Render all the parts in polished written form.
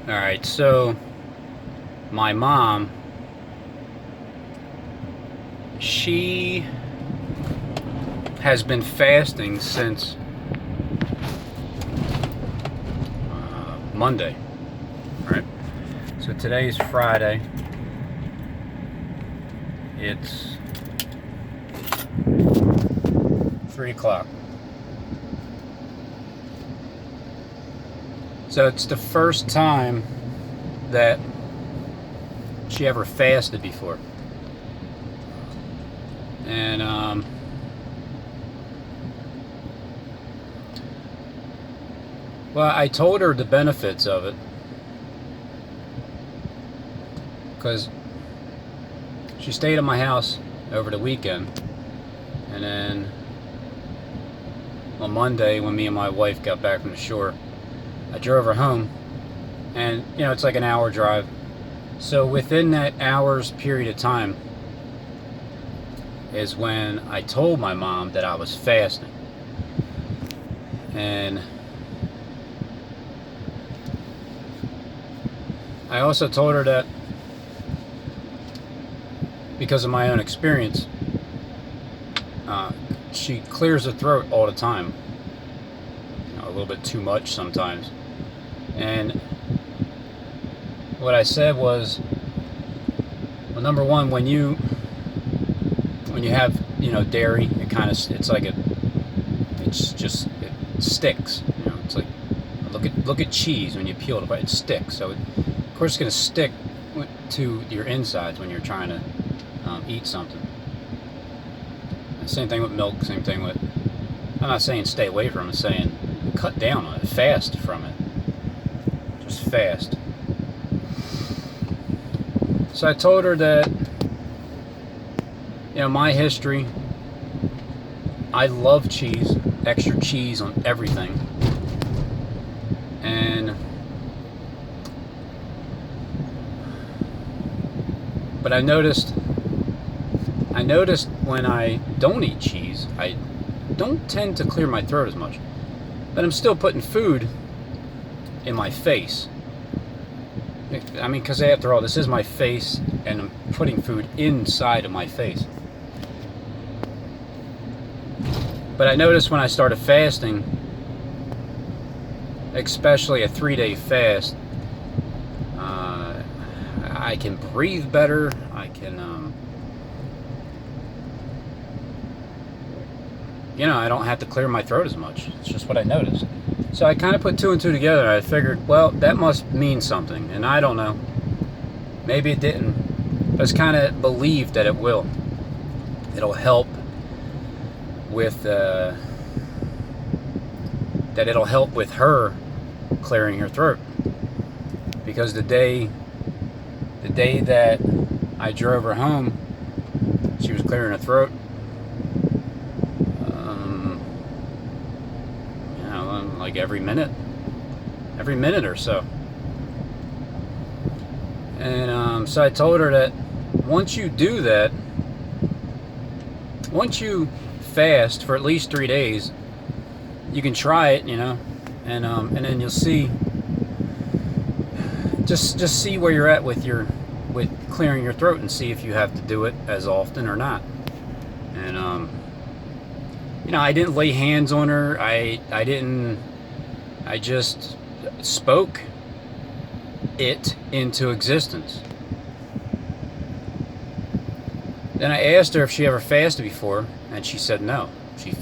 Alright, so my mom, she has been fasting since Monday. Alright, so today's Friday. It's 3 o'clock. So it's the first time that she ever fasted before. And well, I told her the benefits of it, because she stayed at my house over the weekend, and then on Monday, when me and my wife got back from the shore, I drove her home, and it's like an hour drive. So within that hour's period of time is when I told my mom that I was fasting. And I also told her that because of my own experience, she clears her throat all the time, a little bit too much sometimes. And what I said was, well, number one, when you have dairy, it sticks. It's like, look at cheese. When you peel it apart, it sticks. So of course it's going to stick to your insides when you're trying to eat something. Same thing with milk. Same thing with, I'm not saying stay away from it, I'm saying cut down on it, fast from it, just fast. So I told her that, my history, I love cheese, extra cheese on everything. But I noticed when I don't eat cheese, I don't tend to clear my throat as much. But I'm still putting food in my face. I mean, because after all, this is my face, and I'm putting food inside of my face. But I noticed when I started fasting, especially a 3-day fast, I can breathe better. I can, I don't have to clear my throat as much. It's just what I noticed. So I kind of put 2 and 2 together. I figured, well, that must mean something. And I don't know. Maybe it didn't. But it's kind of believed that it will. It'll help with, it'll help with her clearing her throat. Because the day that I drove her home, she was clearing her throat. Like every minute or so. And so I told her that once you do that, once you fast for at least 3 days, you can try it, and then you'll see. Just see where you're at with clearing your throat, and see if you have to do it as often or not. And I didn't lay hands on her. I just spoke it into existence. Then I asked her if she ever fasted before, and she said no. She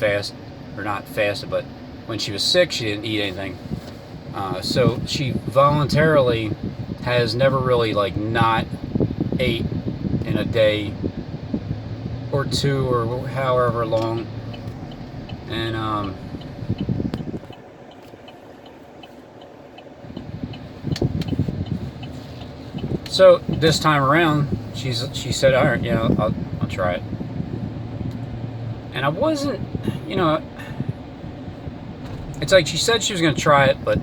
not fasted, but when she was sick, she didn't eat anything. So she voluntarily has never really not ate in a day or two, or however long. And so this time around, she said, all right, I'll try it. And I wasn't, it's like she said she was going to try it, but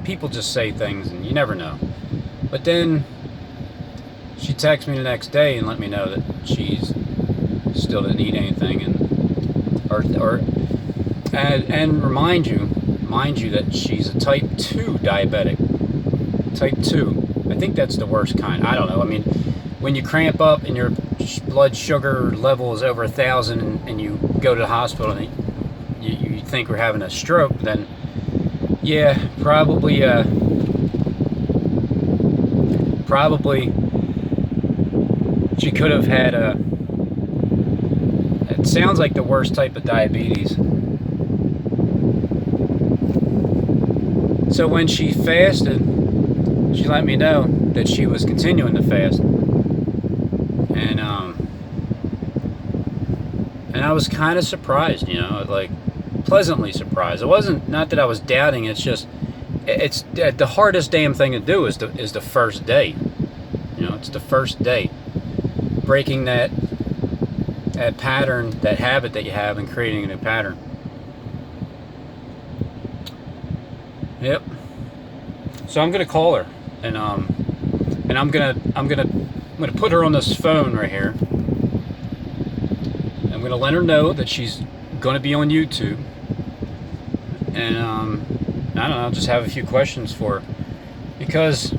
people just say things and you never know. But then she texted me the next day and let me know that she's still didn't eat anything, and remind you that she's a type 2 diabetic. Type 2. I think that's the worst kind. I don't know. I mean, when you cramp up and your blood sugar level is over 1,000 and you go to the hospital and you think we're having a stroke, then yeah, probably she could have had it sounds like the worst type of diabetes. So when she fasted, she let me know that she was continuing to fast. And I was kind of surprised, like pleasantly surprised. It wasn't, not that I was doubting, it's just, it's the hardest damn thing to do is the first day. It's the first day. Breaking that pattern, that habit that you have, and creating a new pattern. Yep. So I'm gonna call her, and I'm gonna put her on this phone right here. I'm gonna let her know that she's gonna be on YouTube, and I don't know, just have a few questions for her, because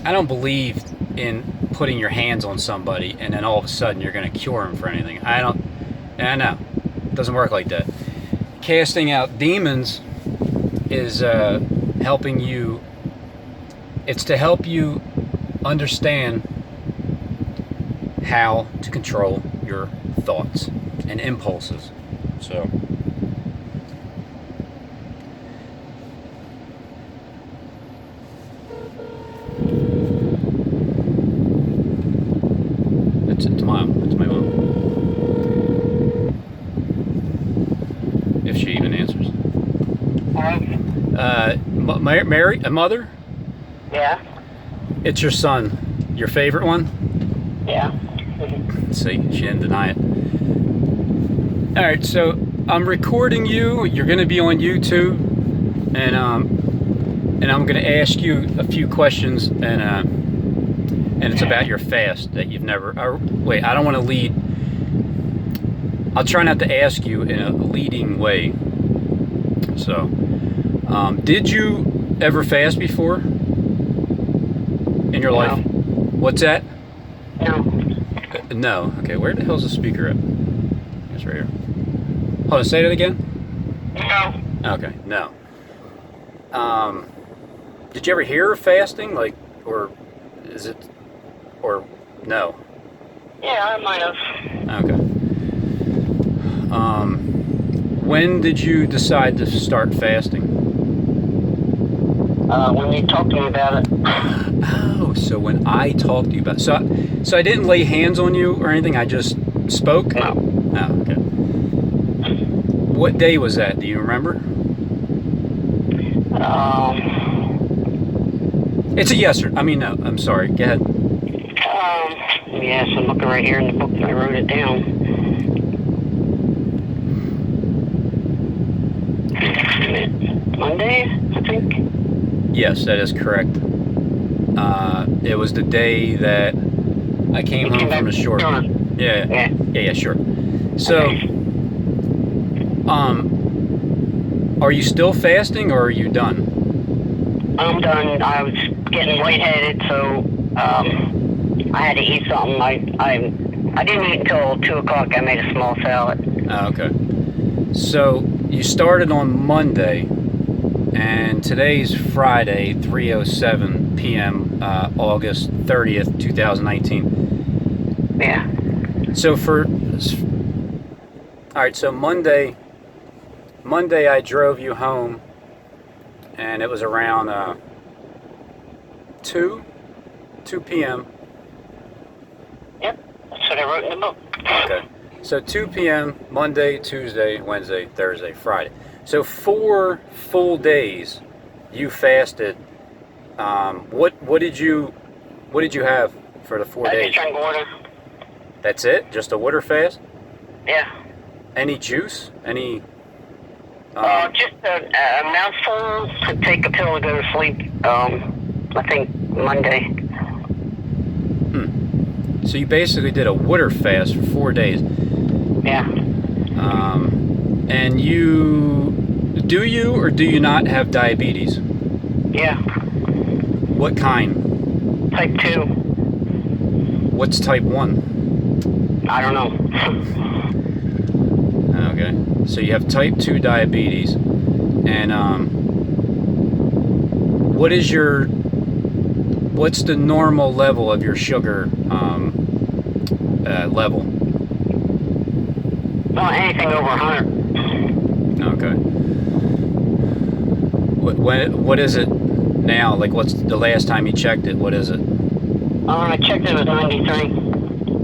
I don't believe in putting your hands on somebody and then all of a sudden you're gonna cure them for anything. I know it doesn't work like that. Casting out demons is helping you. It's to help you understand how to control your thoughts and impulses. So it's my mom. If she even answers. Mary, a mother? Yeah. It's your son. Your favorite one? Yeah. See, she didn't deny it. Alright, so I'm recording you. You're going to be on YouTube. And I'm going to ask you a few questions. And it's about your fast that you've never... wait, I don't want to lead... I'll try not to ask you in a leading way. So, did you ever fast before in your life? What's that? No. No. Okay, where the hell's the speaker at? It's right here. Hold on, say that again? No. Okay, no. Did you ever hear of fasting? Like, or is it, or no? Yeah, I might have. Okay. When did you decide to start fasting? When you talked to me about it. Oh, so when I talked to you about it. So I didn't lay hands on you or anything, I just spoke? No. Oh, okay. What day was that? Do you remember? It's a yes or, I mean, no, I'm sorry, go ahead. Yes, I'm looking right here in the book and I wrote it down. Monday, I think? Yes, that is correct. It was the day that I came home from the shore. Yeah, sure. So, okay. Are you still fasting or are you done? I'm done. I was getting lightheaded, so I had to eat something. I didn't eat until 2 o'clock. I made a small salad. Oh, okay. So you started on Monday, and today's Friday, 3:07 p.m., August 30th, 2019. Yeah. So all right, so Monday I drove you home, and it was around 2 p.m. Yep, that's what I wrote in the book. Okay. So 2 p.m. Monday, Tuesday, Wednesday, Thursday, Friday. So 4 full days you fasted. What did you have for the 4 I days? just drank water. That's it? Just a water fast? Yeah. Any juice? Any? Just a mouthful to take a pill to go to sleep. I think Monday. So you basically did a water fast for 4 days. Yeah. And do you or do you not have diabetes? Yeah. What kind? Type 2. What's type 1? I don't know. Okay. So you have type 2 diabetes. And what's the normal level of your sugar level? Well, anything over 100. Okay. What is it now? Like, what's the last time you checked it? What is it? I checked it was 93.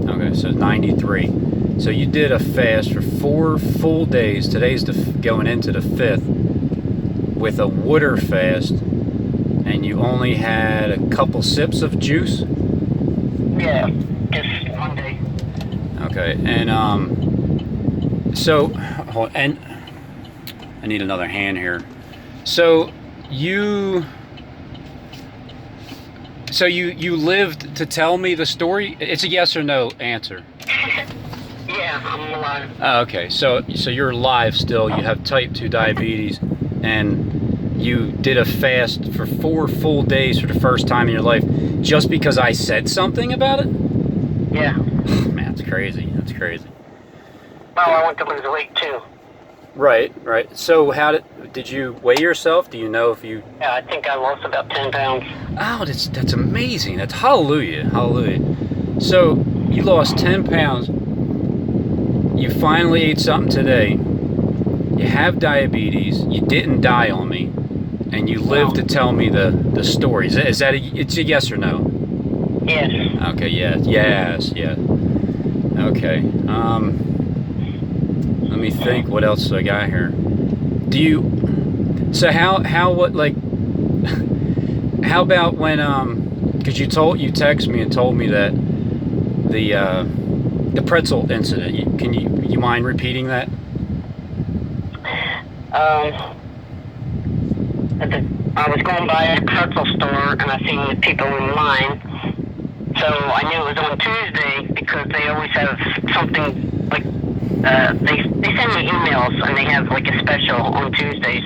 Okay, so 93. So you did a fast for 4 full days. Today's going into the 5th with a water fast, and you only had a couple sips of juice? Yeah, just one day. Okay, and so, and I need another hand here. So you lived to tell me the story? It's a yes or no answer. Yeah, I'm alive. Oh, okay, so you're alive still. You have type 2 diabetes, and you did a fast for 4 full days for the first time in your life, just because I said something about it? Yeah. Man, that's crazy. That's crazy. Well, I want to lose weight too. Right. So did you weigh yourself? Do you know if you... Yeah, I think I lost about 10 pounds. Oh, that's amazing. That's hallelujah. So you lost 10 pounds. You finally ate something today. You have diabetes. You didn't die on me, and you lived to tell me the story. Is that it's a yes or no? Yes. Okay. Yes. Okay. Let me think. What else do I got here? So how about when because you texted me and told me that the pretzel incident. You mind repeating that? I was going by a pretzel store and I seen the people in line. So I knew it was on Tuesday because they always have something like they send me emails and they have like a special on Tuesdays.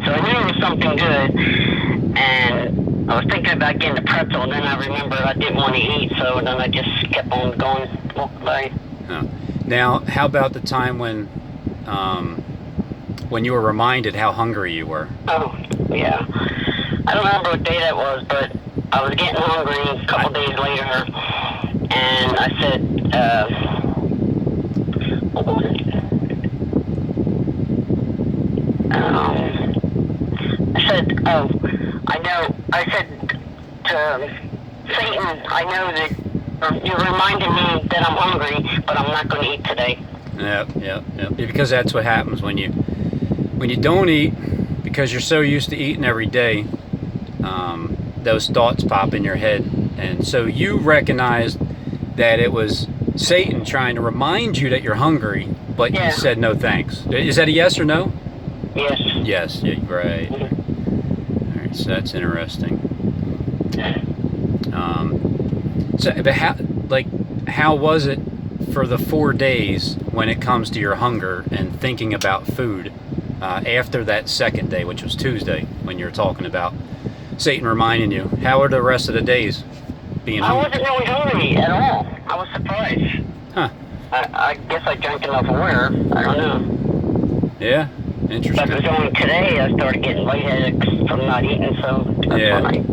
So I knew it was something good, and I was thinking about getting a pretzel, and then I remembered I didn't want to eat, so then I just kept on going, walking by. Oh. Now, how about the time when you were reminded how hungry you were? Oh, yeah. I don't remember what day that was, but I was getting hungry a couple days later, and I said, what was it? I said to Satan, I know that you're reminding me that I'm hungry, but I'm not going to eat today. Yeah. Because that's what happens when you don't eat, because you're so used to eating every day. Those thoughts pop in your head, and so you recognized that it was Satan trying to remind you that you're hungry, but you said no thanks. Is that a yes or no? Yes. Yes. Yeah. Right. All right. So that's interesting. But how was it for the 4 days when it comes to your hunger and thinking about food after that second day, which was Tuesday, when you were talking about Satan reminding you? How are the rest of the days being hungry? I wasn't really hungry at all. I was surprised. Huh. I guess I drank enough water. I don't know. Yeah, interesting. But it was only today I started getting lightheaded from not eating, so that's when I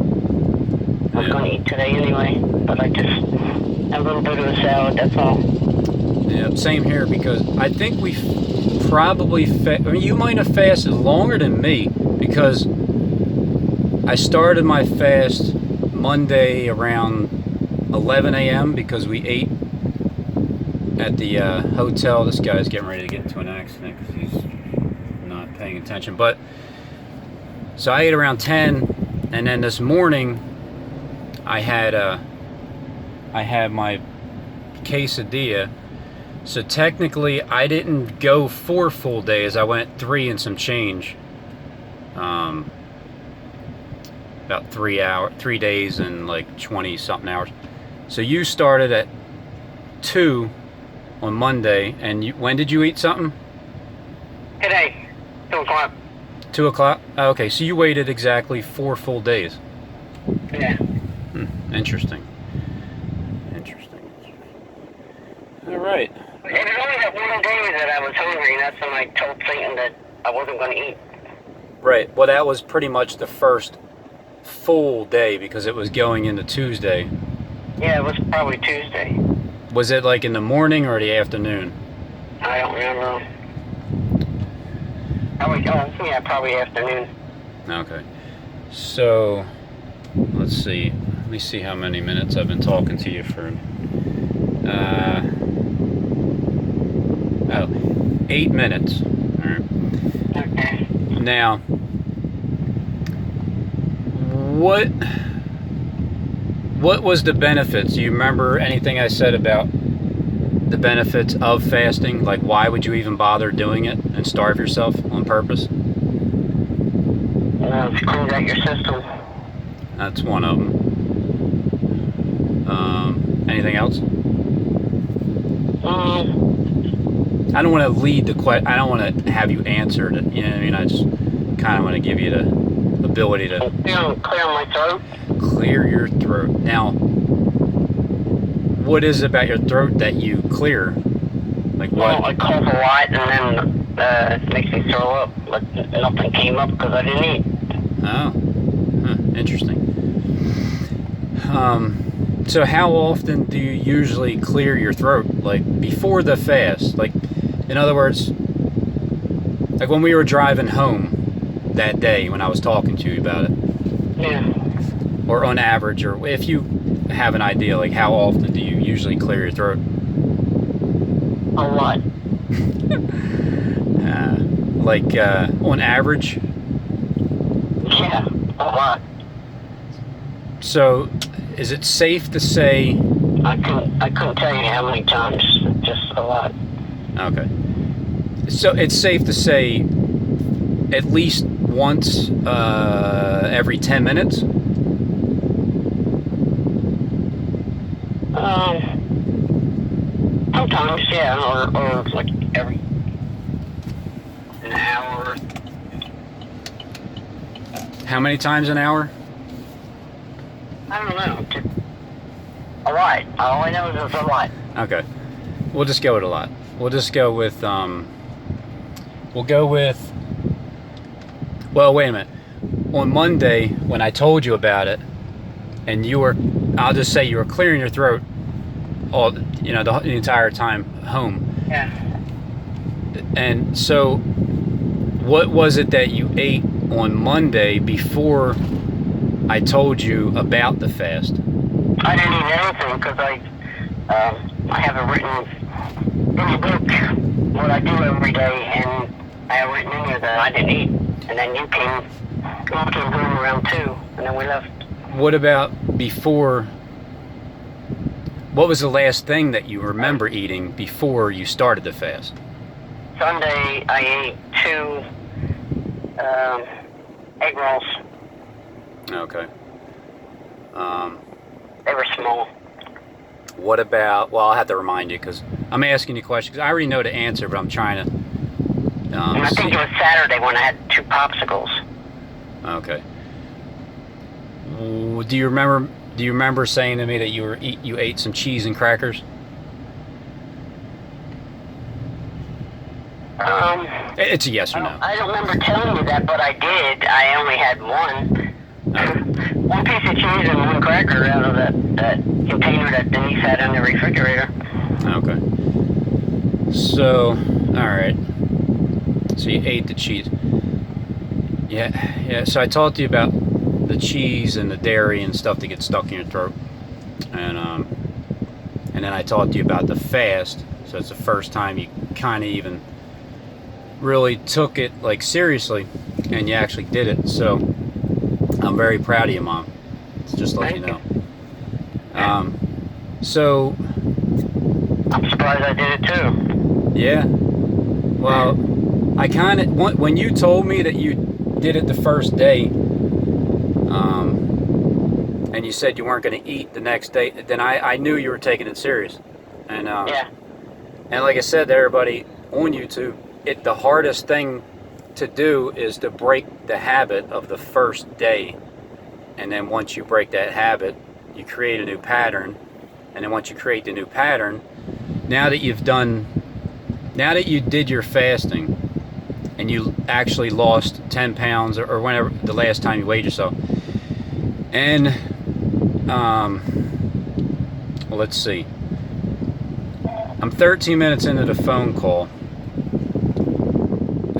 was going to eat today anyway. But I just had a little bit of a salad, that's all. Yeah, same here, because I think we probably you might have fasted longer than me, because I started my fast Monday around 11 a.m. because we ate at the hotel. This guy's getting ready to get into an accident because he's not paying attention. But so I ate around 10, and then this morning I had my quesadilla. So technically I didn't go 4 full days. I went 3 and some change. About 3 days and like 20 something hours. So you started at 2 on Monday, and when did you eat something? Today, 2 o'clock. 2 o'clock? Oh, okay, so you waited exactly 4 full days. Yeah. Interesting. Interesting. All right. It was only that one day that I was hungry, and that's when I told Satan that I wasn't going to eat. Right. Well, that was pretty much the first full day because it was going into Tuesday. Yeah, it was probably Tuesday. Was it like in the morning or the afternoon? I don't remember. Probably afternoon. Okay. So, let's see. Let me see how many minutes I've been talking to you for. 8 minutes. All right. Okay. Now, what was the benefits? Do you remember anything I said about the benefits of fasting? Like, why would you even bother doing it and starve yourself on purpose? It's cleaned out your system. That's one of them. Anything else? I don't want to lead the question. I don't want to have you answer it. You know what I mean? I just kind of want to give you the ability to Clear my throat. clear your throat. Now, what is it about your throat that you clear? Like what? Well, I cough a lot, and then it makes me throw up. But nothing came up because I didn't eat. Oh, interesting. So how often do you usually clear your throat? Like before the fast? Like, in other words, like when we were driving home that day when I was talking to you about it. Yeah. Or on average, or if you have an idea, like how often do you usually clear your throat? A lot. On average? Yeah, a lot. So, is it safe to say? I couldn't tell you how many times. Just a lot. Okay. So it's safe to say at least once every 10 minutes? Sometimes, yeah, or like every an hour. How many times an hour? I don't know. Just a lot. All I know is it's a lot. Okay. We'll just go with a lot. We'll just go with, well, wait a minute. On Monday, when I told you about it, and I'll just say you were clearing your throat the entire time home. Yeah. And so, what was it that you ate on Monday before I told you about the fast? I didn't eat anything because I have it written in the book what I do every day, and I have written in there that I didn't eat. And then you came home around 2, and then we left. What about before? What was the last thing that you remember eating before you started the fast? Sunday, I ate 2 egg rolls. Okay. They were small. What about? Well, I'll have to remind you because I'm asking you questions. I already know the answer, but I'm trying to. And I think it was Saturday when I had 2 popsicles. Okay. Do you remember saying to me that you ate some cheese and crackers? It's a yes or no. I don't remember telling you that, but I did. I only had 1. Okay. 1 piece of cheese and 1 cracker out of that container that Denise had in the refrigerator. Okay. So, all right. So you ate the cheese. Yeah. So I talked to you about the cheese and the dairy and stuff that gets stuck in your throat, and then I talked to you about the fast. So it's the first time you kind of even really took it like seriously, and you actually did it. So I'm very proud of you, Mom. It's just to let you know. So I'm surprised I did it too. yeah. Well, I kind of when you told me that you did it the first day, and you said you weren't going to eat the next day, then I knew you were taking it serious. And Yeah. and like I said to everybody on YouTube, the hardest thing to do is to break the habit of the first day and then once you break that habit, you create a new pattern, and then once you create the new pattern, now that you did your fasting, and you actually lost 10 pounds or whenever the last time you weighed yourself, and well, let's see, I'm 13 minutes into the phone call.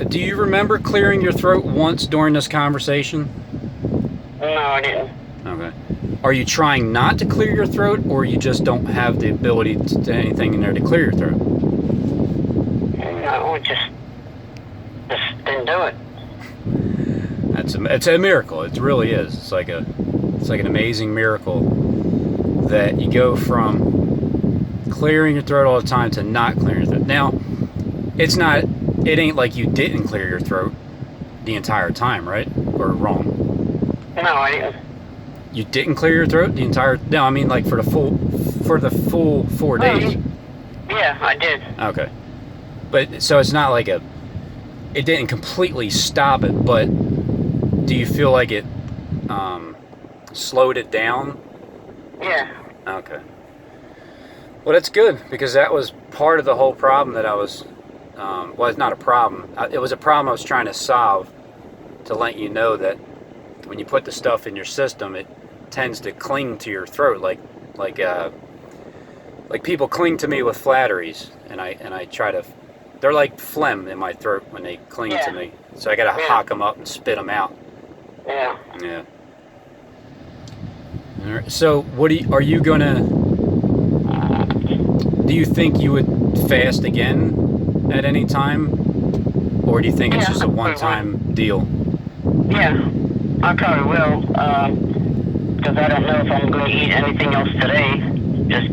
Do you remember clearing your throat once during this conversation? No, I didn't. Okay. Are you trying not to clear your throat, or you just don't have the ability to anything in there to clear your throat? No, just didn't do it. It's a miracle. It really is. It's like an amazing miracle that you go from clearing your throat all the time to not clearing your throat. Now, it ain't like you didn't clear your throat the entire time, right? Or wrong? No, I didn't. You didn't clear your throat the entire? No, I mean like for the full 4 days. Yeah, I did. Okay, but so it's not like it didn't completely stop it, but do you feel like it slowed it down? Yeah. Okay. Well, that's good, because that was part of the whole problem that I was. Well, it's not a problem. It was a problem I was trying to solve, to let you know that when you put the stuff in your system, it tends to cling to your throat, like people cling to me with flatteries, and I try to. They're like phlegm in my throat when they cling to me, so I gotta hock them up and spit them out. Yeah. Yeah. All right. So, are you gonna? Do you think you would fast again at any time, or do you think it's just a one-time deal? Yeah, I probably will, because I don't know if I'm going to eat anything else today, just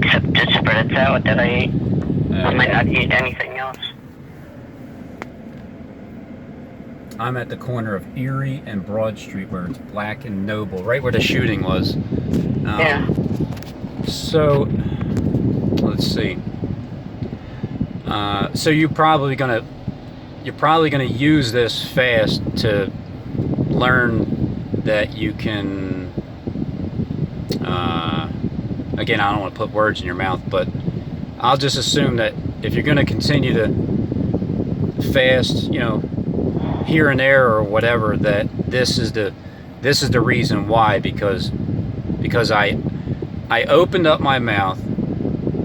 spread it out that I ate. I might not eat anything else. I'm at the corner of Erie and Broad Street, where it's Black and Noble, right where the shooting was. Yeah. So, let's see. So you're probably gonna use this fast to learn that you can. Again, I don't want to put words in your mouth, but I'll just assume that if you're going to continue to fast, here and there or whatever, that this is the reason why, because I opened up my mouth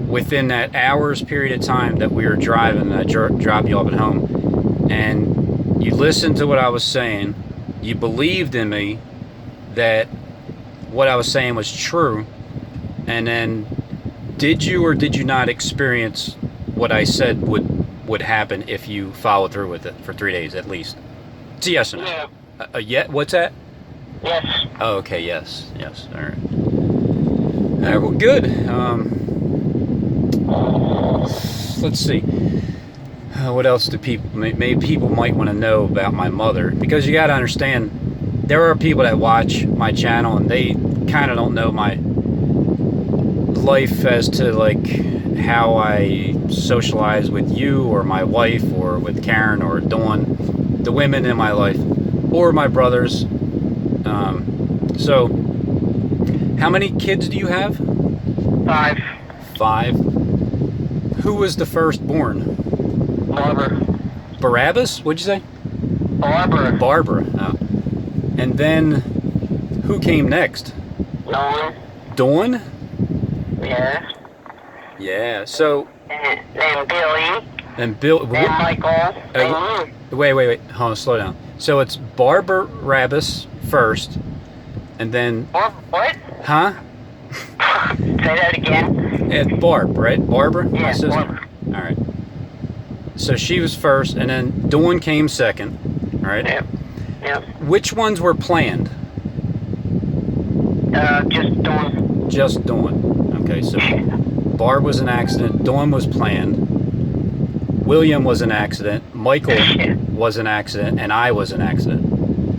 within that hours period of time that we were driving, and I dropped you off at home, and you listened to what I was saying, you believed in me that what I was saying was true, and then did you or did you not experience what I said would happen if you followed through with it for 3 days at least? It's a yes or no? Yeah. Yeah. What's that? Yes. Oh, okay. Yes. All right. All right. Well, good. Let's see. What else do maybe people might want to know about my mother? Because you got to understand, there are people that watch my channel and they kind of don't know my life as to like how I socialize with you or my wife or with Karen or Dawn, the women in my life, or my brothers. So, how many kids do you have? 5. 5. Who was the firstborn? Barbara. Barabbas? What'd you say? Barbara. Barbara. Oh. And then, who came next? Dawn. Dawn? Yeah. Yeah. So. And Billy. And Bill. And Michael. And you. Wait. Hold on. Slow down. So it's Barabbas first, and then. What? Huh? Say that again. And Barb, right? Barbara? Yeah, My sister. Barbara. All right. So she was first, and then Dawn came second, right? Yep. Which ones were planned? Just Dawn. Just Dawn. Okay, so Barb was an accident. Dawn was planned. William was an accident. Michael was an accident, and I was an accident.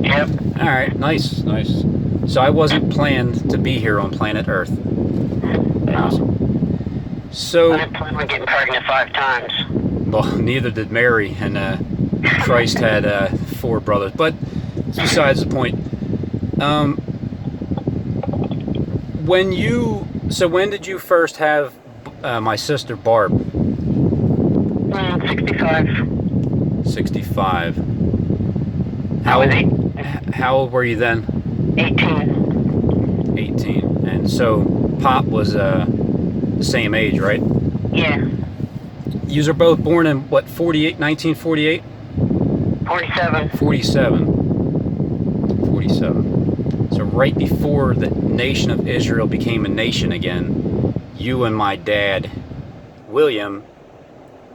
Yep. All right, nice. So I wasn't planned to be here on planet Earth. Awesome. So. I didn't plan on getting pregnant 5 times. Well, neither did Mary, and Christ had 4 brothers. But it's besides the point. when did you first have my sister Barb? 65. 65. I was How old were you then? 18. 18. And so Pop was the same age, right? Yeah. Yous are both born in what, 1948? 47. 47. So right before the nation of Israel became a nation again, you and my dad, William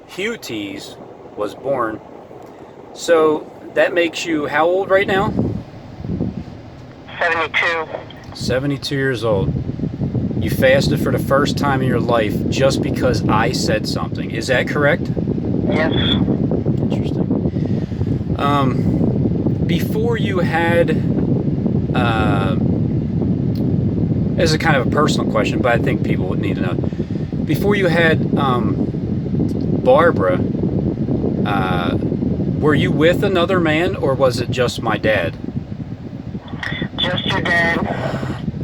Hughes, was born. So that makes you how old right now? 72. 72 years old. You fasted for the first time in your life just because I said something. Is that correct? Yes. Interesting. Before you had, this is kind of a personal question, but I think people would need to know. Before you had Barbara, were you with another man, or was it just my dad? Just your dad.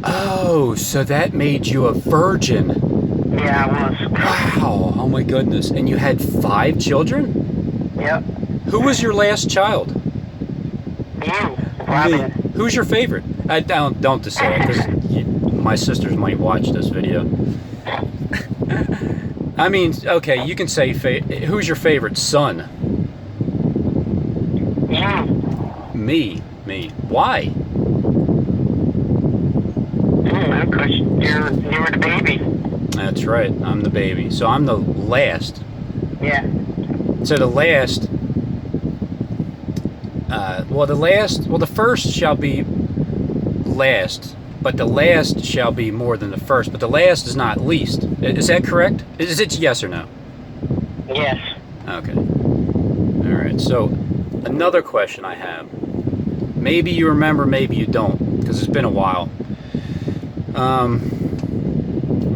Oh, so that made you a virgin. Yeah, I was. Wow. Oh my goodness. And you had 5 children? Yep. Who was your last child? You, Robin. Me. Who's your favorite? I don't just say it, because my sisters might watch this video. I mean, okay, you can say who's your favorite son? You. Me. Why? Because you were the baby. That's right. I'm the baby. So I'm the last. Yeah. So the last. The first shall be last, but the last shall be more than the first. But the last is not least. Is that correct? Is it yes or no? Yes. Okay. All right. So another question I have. Maybe you remember, maybe you don't, because it's been a while.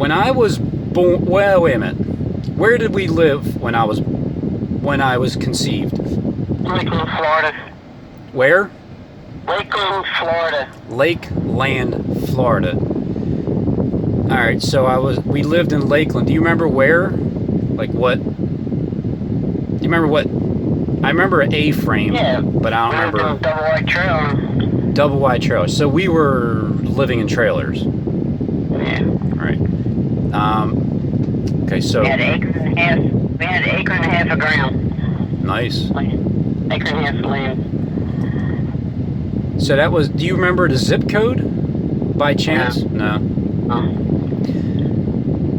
When I was born, well, wait a minute. Where did we live when I was conceived? Lakeland, Florida. Where? Lakeland, Florida. Lakeland, Florida. All right, so we lived in Lakeland. Do you remember where? Like what? Do you remember what? I remember an A-frame, Yeah. but I don't remember. Double white trailer. Double wide trailers. So we were living in trailers. Yeah. Right. Okay, so. We had an acre and a half. We had an acre and a half of ground. Nice. Land. Acre and a half of land. So that was. Do you remember the zip code, by chance? No.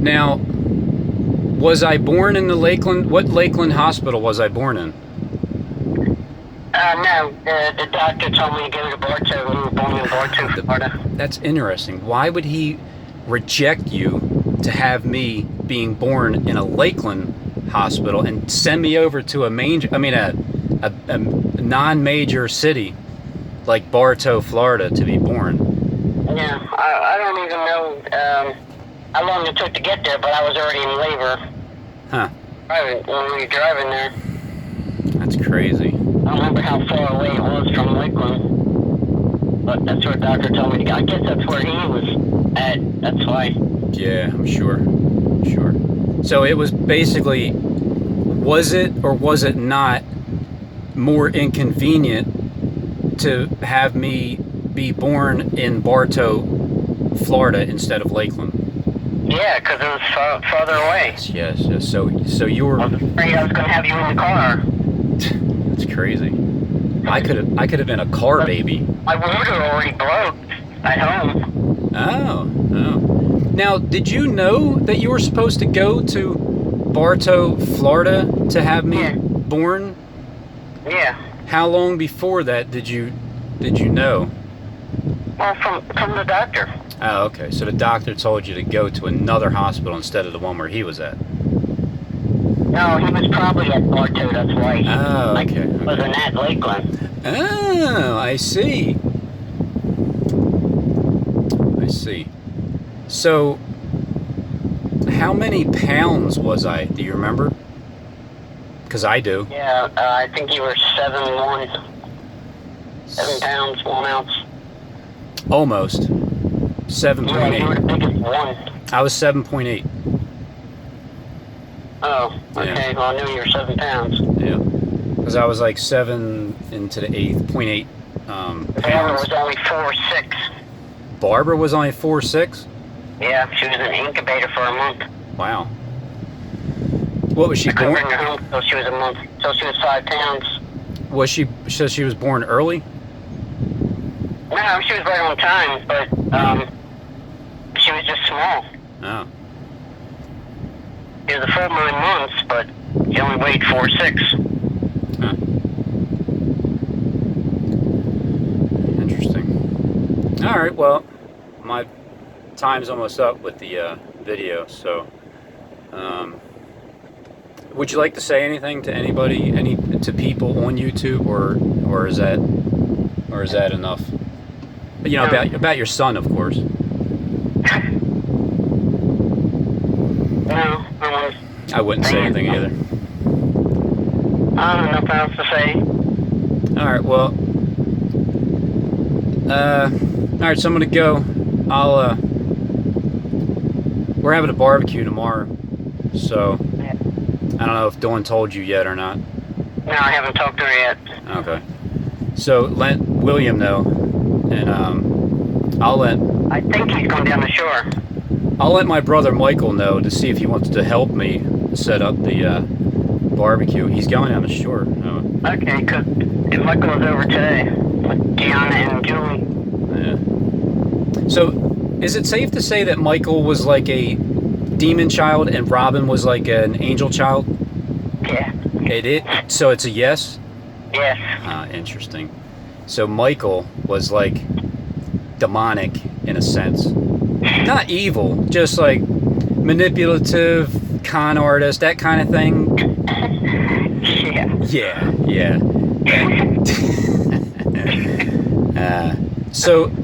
Now, was I born in the Lakeland? What Lakeland hospital was I born in? No. The doctor told me to go to Bartow. We were born in Bartow, Florida. That's interesting. Why would he reject you to have me being born in a Lakeland hospital and send me over to a non-major city like Bartow, Florida, to be born? Yeah, I don't even know how long it took to get there, but I was already in labor. Huh. When we were driving there. That's crazy. I don't remember how far away it was from Lakeland, but that's where the doctor told me to go. I guess that's where he was at. That's why. Yeah, I'm sure. So it was basically, was it or was it not more inconvenient to have me be born in Bartow, Florida instead of Lakeland? Yeah, because it was farther away. Yes. So you were. I was afraid I was going to have you in the car. That's crazy. I could have been a car baby. My motor already broke at home. Oh. Now, did you know that you were supposed to go to Bartow, Florida, to have me born? Yeah. How long before that did you know? Well, from the doctor. Oh, okay. So the doctor told you to go to another hospital instead of the one where he was at. No, he was probably at Bartow. That's why he wasn't at Lakeland. Oh, I see. So, how many pounds was I? Do you remember? Because I do. Yeah, I think you were 7 pounds, 1 ounce. Almost. Yeah, you were 7.8. the biggest one. I was 7.8. Oh, okay. Yeah. Well, I knew you were 7 pounds. Yeah. Because I was like 7 into the 8.8 Barbara was pounds. only 4'6". Barbara was only 4'6". Yeah, she was in an incubator for a month. Wow. What was she I couldn't born? bring her home until she was a month. Until she was 5 pounds. Was she? So she was born early? No, she was right on time, but she was just small. Oh. She was a full 9 months, but she only weighed 4'6". Huh. Interesting. All right. Well, my time's almost up with the video. So, would you like to say anything to anybody, to people on YouTube, or is that enough? You know, about your son, of course. No, I wouldn't say anything either. I don't have nothing else to say. All right. Well. All right. So I'm gonna go. We're having a barbecue tomorrow, so I don't know if Dawn told you yet or not. No, I haven't talked to her yet. Okay. So let William know, and I think he's going down the shore. I'll let my brother Michael know to see if he wants to help me set up the barbecue. He's going down the shore. Okay, because Michael was over today with Gianna and Julie. Yeah. So, is it safe to say that Michael was like a demon child and Robin was like an angel child? Yeah. So it's a yes? Yes. Interesting. So Michael was like demonic in a sense. Not evil, just like manipulative, con artist, that kind of thing. Yeah. Yeah.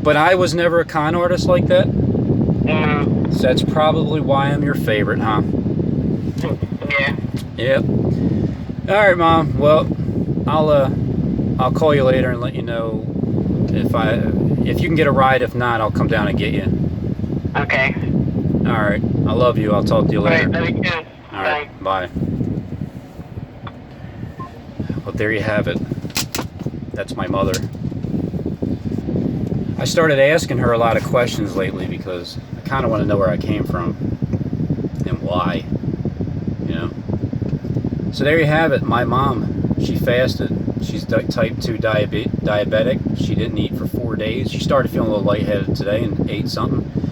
But I was never a con artist like that. Mm. So that's probably why I'm your favorite, huh? Yeah. Yep. All right, Mom. Well, I'll call you later and let you know if you can get a ride. If not, I'll come down and get you. Okay. All right. I love you. I'll talk to you later. All right, love you too. All right. Bye. Well, there you have it. That's my mother. I started asking her a lot of questions lately because I kind of want to know where I came from and why, you know. So there you have it. My mom, she fasted. She's type 2 diabetic. She didn't eat for 4 days. She started feeling a little lightheaded today and ate something.